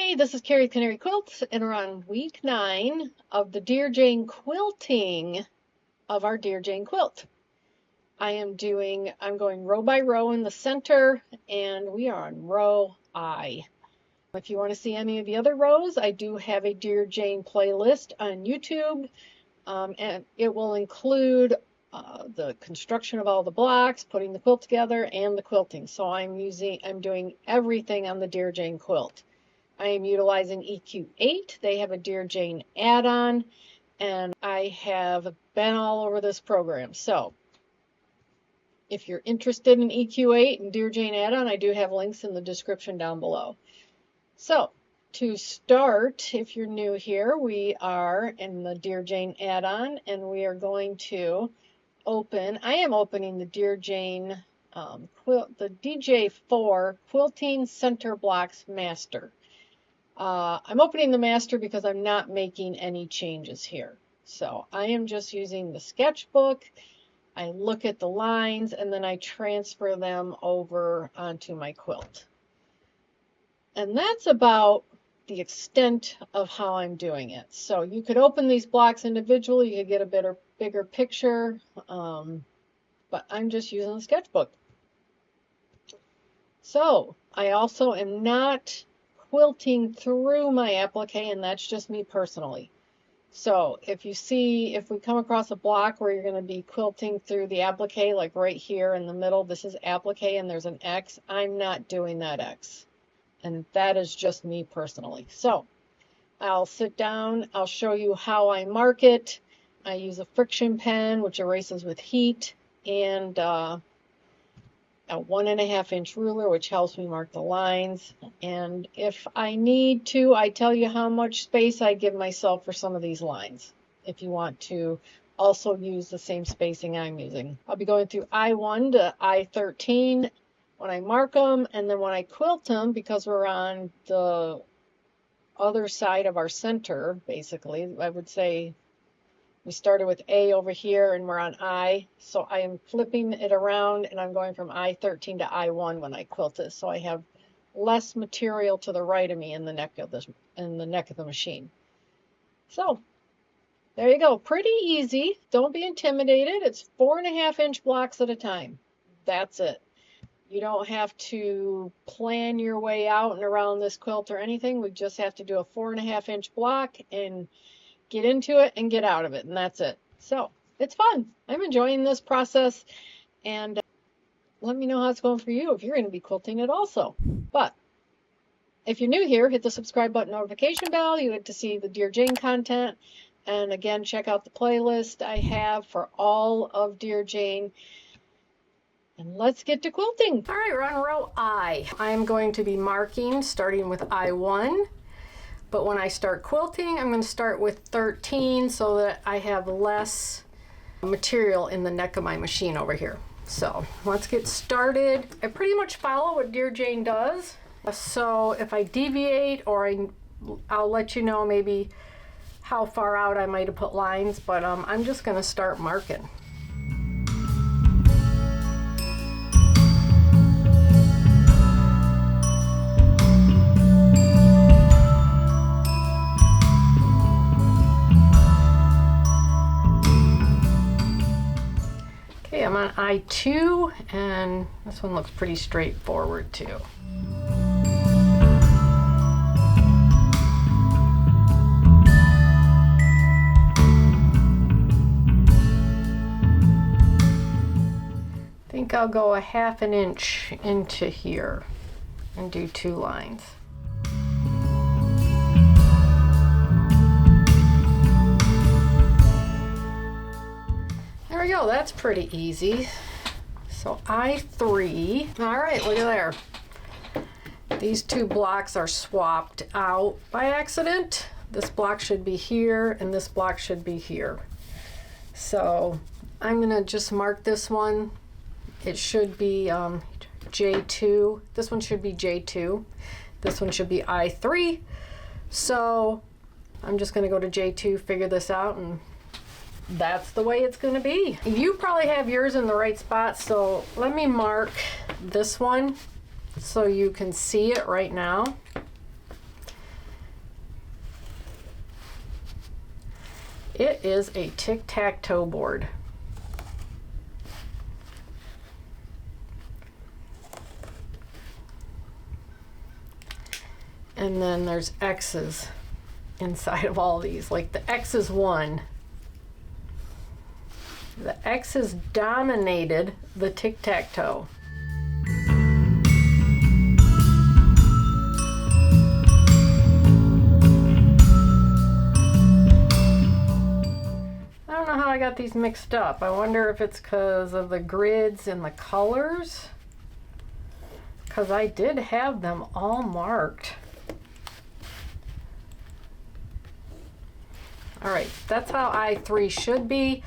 Hi, this is Carrie Canary Quilt, and we're on week 9 of the Dear Jane quilting of our Dear Jane quilt. I'm going row by row in the center, and we are on row I. If you want to see any of the other rows, I do have a Dear Jane playlist on YouTube, and it will include the construction of all the blocks, putting the quilt together, and the quilting. So I'm doing everything on the Dear Jane quilt. I am utilizing EQ8. They have a Dear Jane add-on, and I have been all over this program. So if you're interested in EQ8 and Dear Jane add-on, I do have links in the description down below. So to start, if you're new here, we are in the Dear Jane add-on, and we are going to I am opening the Dear Jane the DJ4 Quilting Center Blocks Master. I'm opening the master because I'm not making any changes here. So I am just using the sketchbook. I look at the lines and then I transfer them over onto my quilt. And that's about the extent of how I'm doing it. So you could open these blocks individually, you could get a bigger picture, but I'm just using the sketchbook. So I also am not quilting through my applique, and that's just me personally. So if we come across a block where you're going to be quilting through the applique, like right here in the middle, this is applique and there's an X, I'm not doing that X. And that is just me personally. So I'll sit down, I'll show you how I mark it. I use a friction pen, which erases with heat, and a 1.5 inch ruler, which helps me mark the lines. And if I need to, I tell you how much space I give myself for some of these lines, if you want to also use the same spacing I'm using. I'll be going through I1 to I13 when I mark them, and then when I quilt them, because we're on the other side of our center, basically, I would say we started with A over here and we're on I, so I am flipping it around and I'm going from I13 to I1 when I quilt this, so I have less material to the right of me in the neck of the machine. So there you go, pretty easy. Don't be intimidated. It's 4.5 inch blocks at a time. That's it. You don't have to plan your way out and around this quilt or anything. We just have to do a 4.5 inch block and get into it and get out of it, and that's it. So it's fun. I'm enjoying this process, and let me know how it's going for you if you're going to be quilting it also. But if you're new here, hit the subscribe button, notification bell. You get to see the Dear Jane content, and again, check out the playlist I have for all of Dear Jane. And let's get to quilting. All right, we're on row I. I'm going to be marking starting with I1. But when I start quilting, I'm going to start with 13 so that I have less material in the neck of my machine over here. So let's get started. I pretty much follow what Dear Jane does. So if I deviate, or I'll let you know maybe how far out I might have put lines, but I'm just going to start marking. I'm on I2, and this one looks pretty straightforward too. I think I'll go 1/2 inch into here and do 2 lines. There we go, that's pretty easy. So I3, all right, look at there. These 2 blocks are swapped out by accident. This block should be here and this block should be here. So I'm gonna just mark this one. It should be J2. This one should be J2. This one should be I3. So I'm just gonna go to J2, figure this out, and that's the way it's going to be. You probably have yours in the right spot, so let me mark this one so you can see it right now. It is a tic-tac-toe board. And then there's X's inside of all these. Like the X is 1. The X's dominated the tic-tac-toe. I don't know how I got these mixed up. I wonder if it's because of the grids and the colors. Because I did have them all marked. All right, that's how I3 should be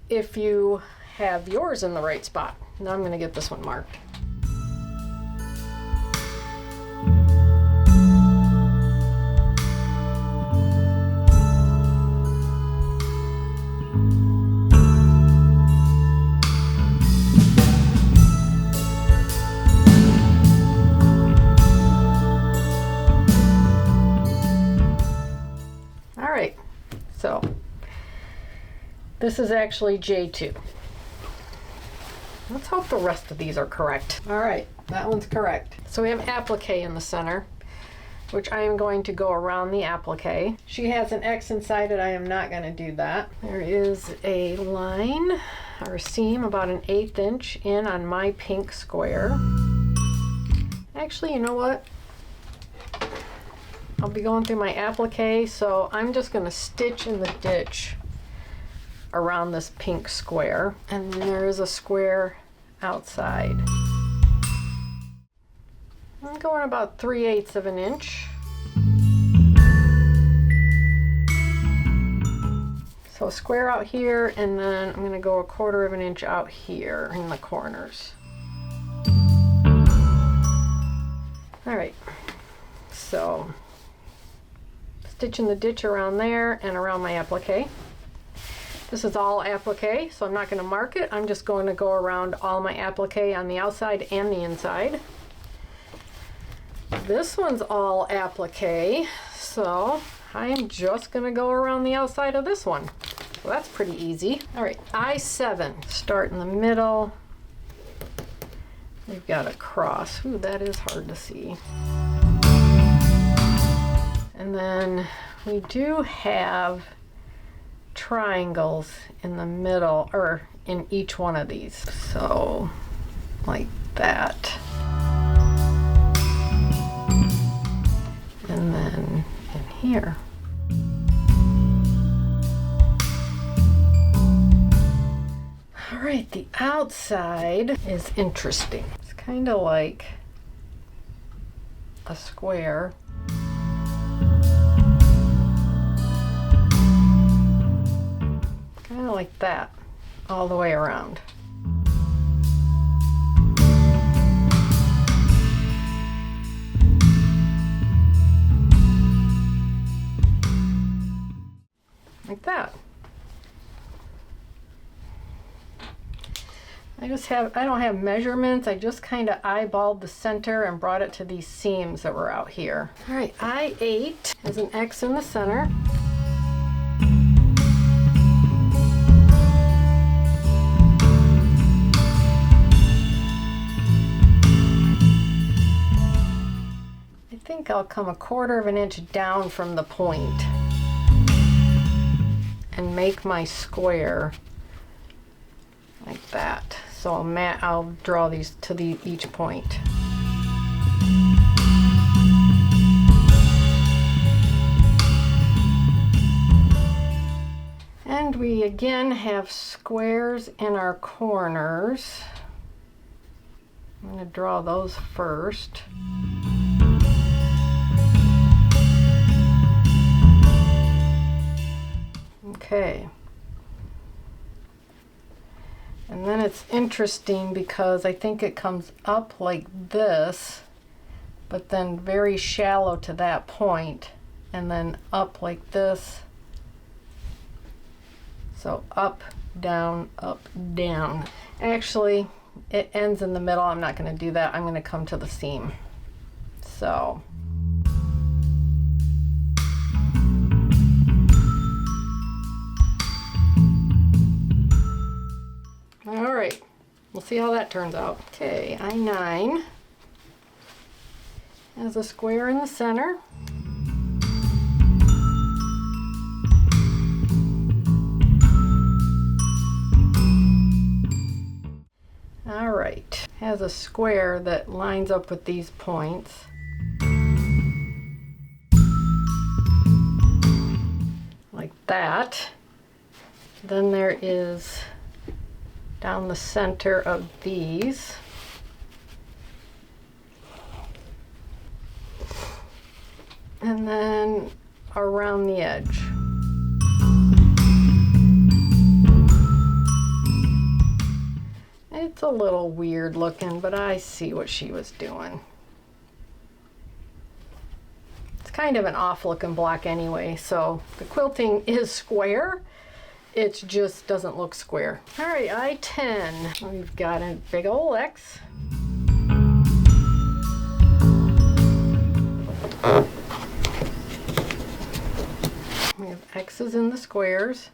if you have yours in the right spot. Now I'm going to get this one marked. All right. So this is actually J2. Let's hope the rest of these are correct. All right, that one's correct. So we have applique in the center, which I am going to go around the applique. She has an X inside it. I am not going to do that. There is a line or a seam about 1/8 inch in on my pink square. Actually, you know what? I'll be going through my applique, so I'm just going to stitch in the ditch around this pink square, and then there is a square outside. I'm going about 3/8 of an inch. So a square out here, and then I'm going to go 1/4 of an inch out here in the corners. All right, so stitching the ditch around there and around my applique. This is all applique, so I'm not going to mark it. I'm just going to go around all my applique on the outside and the inside. This one's all applique, so I am just going to go around the outside of this one. So that's pretty easy. All right, I7. Start in the middle. We've got a cross. Ooh, that is hard to see. And then we do have triangles in the middle, or in each one of these. So, like that. And then in here. All right, the outside is interesting. It's kind of like a square. Kind of like that, all the way around. Like that. I don't have measurements. I just kind of eyeballed the center and brought it to these seams that were out here. All right, I8 has an X in the center. I think I'll come 1/4 of an inch down from the point and make my square like that. So I'll draw these to each point. And we again have squares in our corners. I'm going to draw those first. Okay. And then it's interesting because I think it comes up like this, but then very shallow to that point, and then up like this. So up, down, up, down. Actually, it ends in the middle. I'm not going to do that. I'm going to come to the seam. So see how that turns out. Okay, I-9 has a square in the center. All right, has a square that lines up with these points. Like that. Then there is down the center of these. And then around the edge. It's a little weird looking, but I see what she was doing. It's kind of an off looking block anyway, so the quilting is square. It just doesn't look square. All right, I-10. We've got a big old X. We have X's in the squares.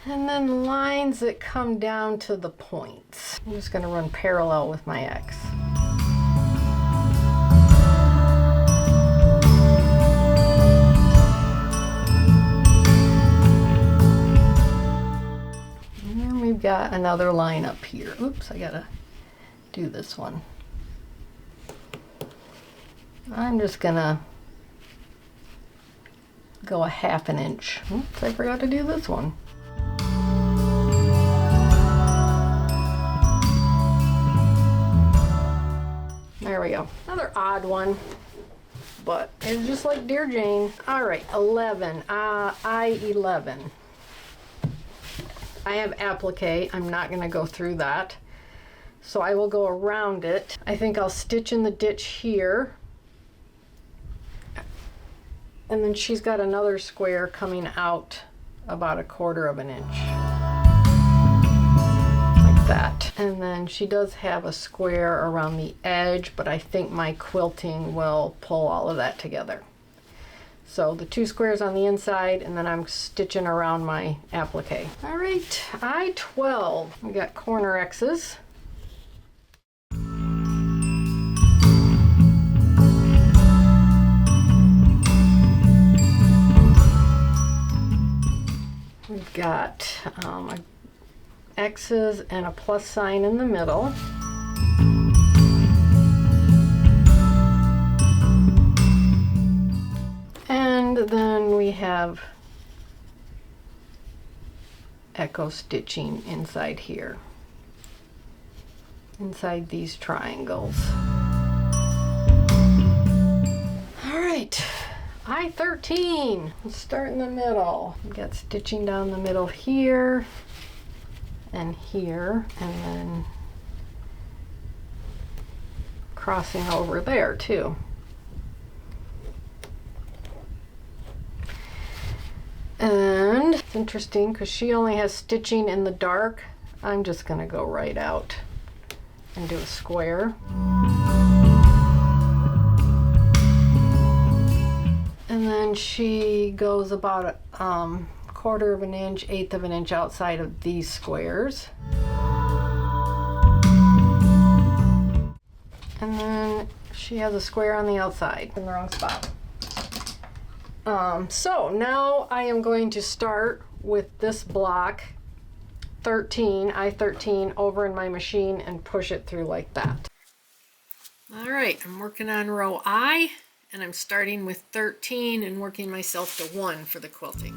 And then lines that come down to the points. I'm just going to run parallel with my X. And then we've got another line up here. Oops, I gotta do this one. I'm just gonna go a 1/2 inch. Oops, I forgot to do this one. There we go. Another odd one, but it's just like Dear Jane. All right, 11. I-11. I have applique. I'm not going to go through that, so I will go around it. I think I'll stitch in the ditch here, and then she's got another square coming out about 1/4 inch. That. And then she does have a square around the edge, but I think my quilting will pull all of that together. So the 2 squares on the inside, and then I'm stitching around my applique. All right, I-12. We got corner X's. We've got a X's and a plus sign in the middle. And then we have echo stitching inside here, inside these triangles. All right, I-13. Let's start in the middle. We've got stitching down the middle here and here, and then crossing over there too. And it's interesting because she only has stitching in the dark. I'm just going to go right out and do a square. And then she goes about 1/4 inch, 1/8 inch outside of these squares. And then she has a square on the outside in the wrong spot. So now I am going to start with this block 13, I-13, over in my machine and push it through like that. All right, I'm working on row I, and I'm starting with 13 and working myself to 1 for the quilting.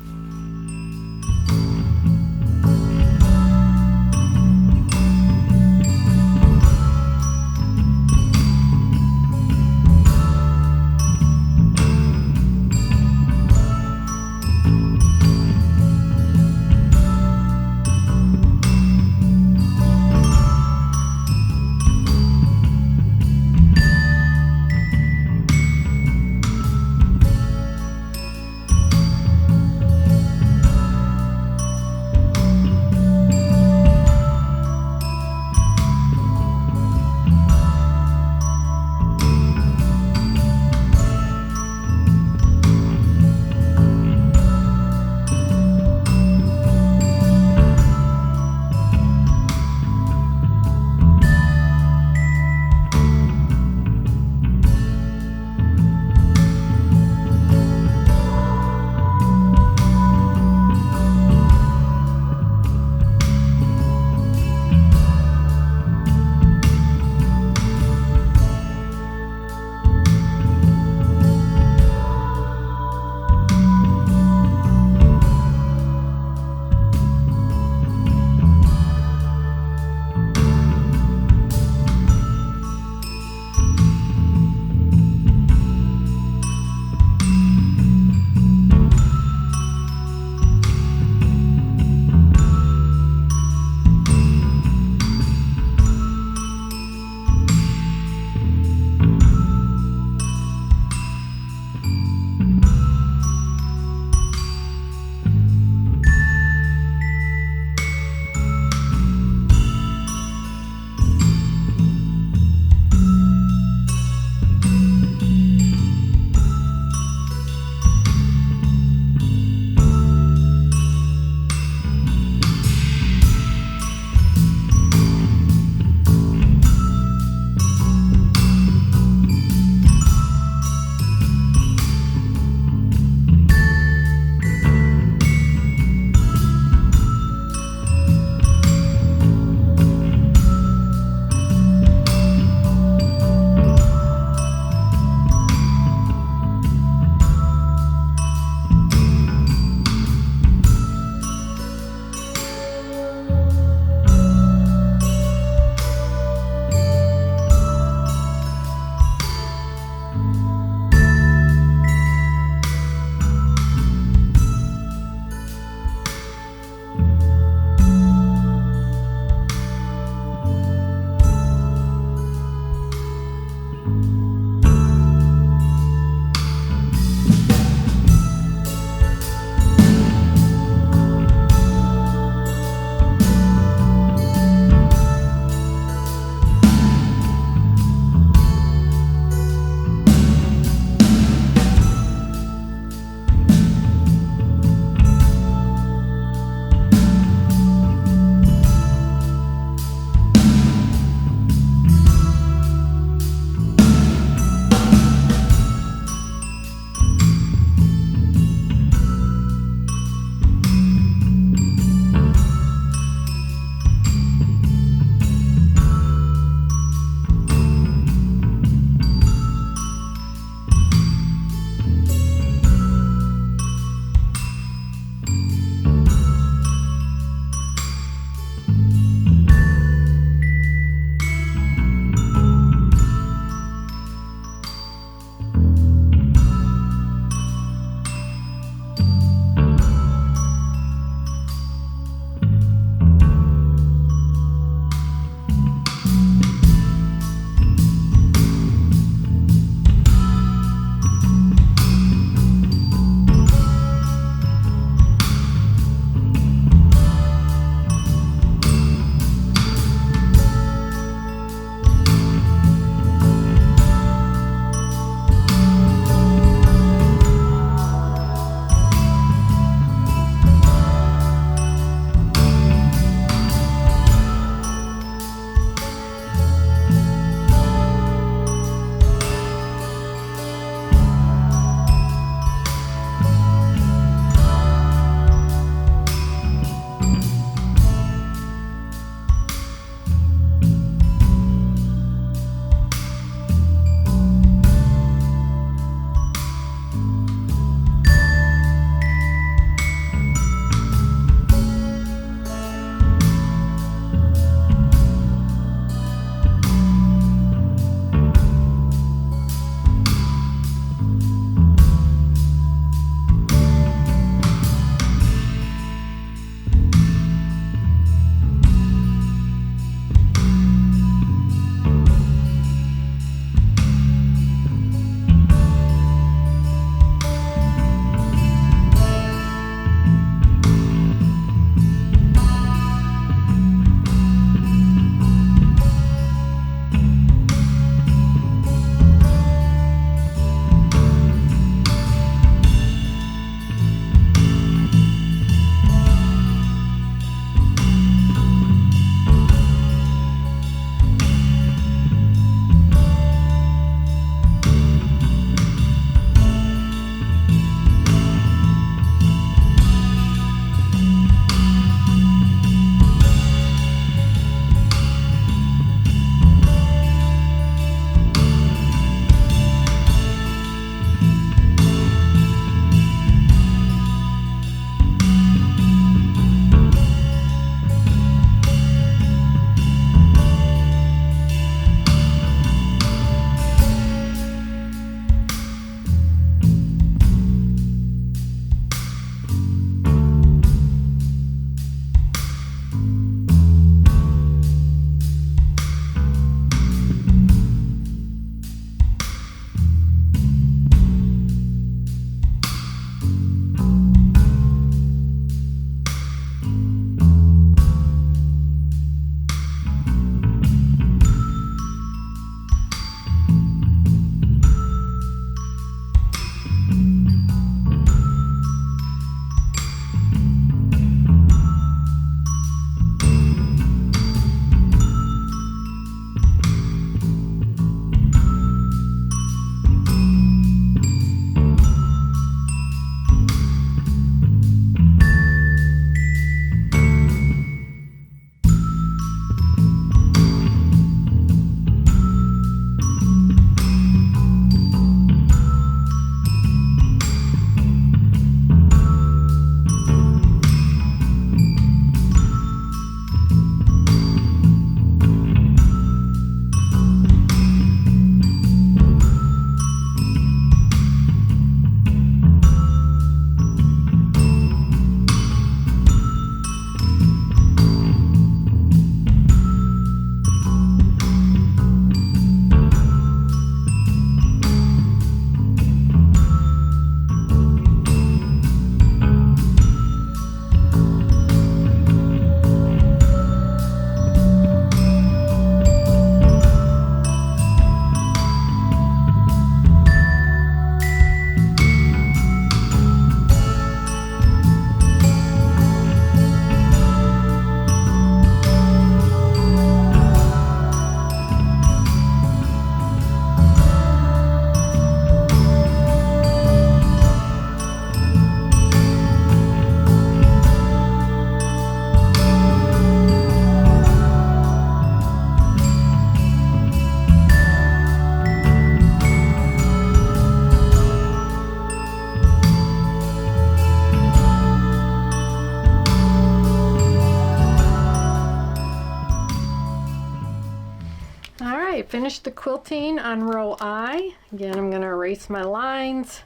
right, finished the quilting on row I. Again, I'm going to erase my lines.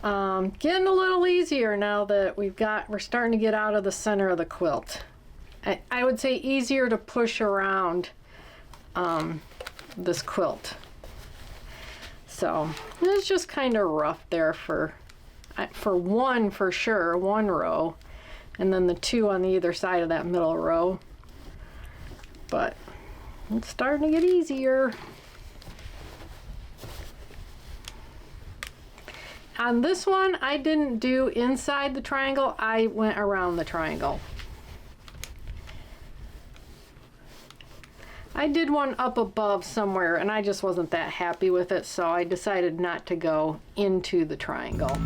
Getting a little easier now that we're starting to get out of the center of the quilt. I would say easier to push around this quilt. So it's just kind of rough there for one for sure, one row, and then the two on either side of that middle row. But it's starting to get easier. On this one, I didn't do inside the triangle, I went around the triangle. I did one up above somewhere and I just wasn't that happy with it, so I decided not to go into the triangle.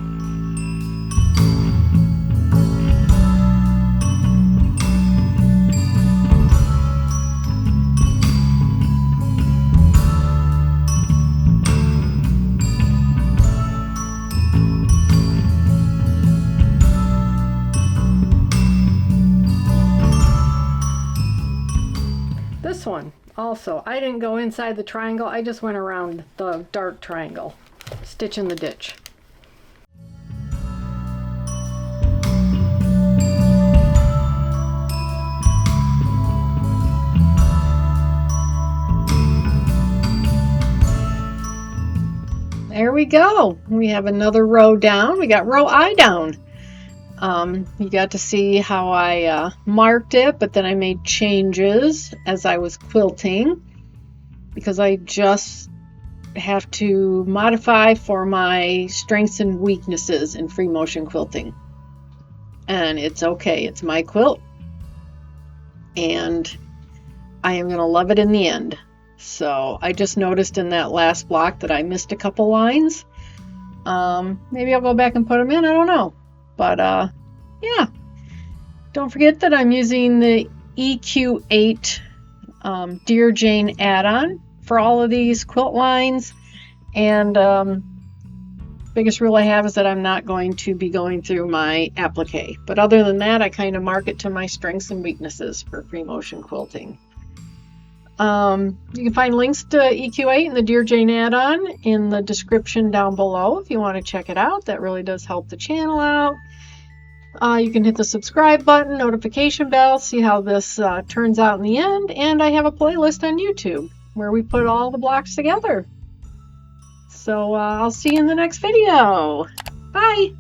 This one also, I didn't go inside the triangle, I just went around the dark triangle, stitch in the ditch. There we go. We have another row down. We got row I down. You got to see how I marked it, but then I made changes as I was quilting because I just have to modify for my strengths and weaknesses in free motion quilting. And it's okay. It's my quilt. And I am going to love it in the end. So I just noticed in that last block that I missed a couple lines. Maybe I'll go back and put them in. I don't know. But yeah, don't forget that I'm using the EQ8 Dear Jane add-on for all of these quilt lines. And biggest rule I have is that I'm not going to be going through my applique. But other than that, I kind of mark it to my strengths and weaknesses for free motion quilting. You can find links to EQ8 and the Dear Jane add-on in the description down below if you want to check it out. That really does help the channel out. You can hit the subscribe button, notification bell, see how this turns out in the end. And I have a playlist on YouTube where we put all the blocks together. So I'll see you in the next video. Bye!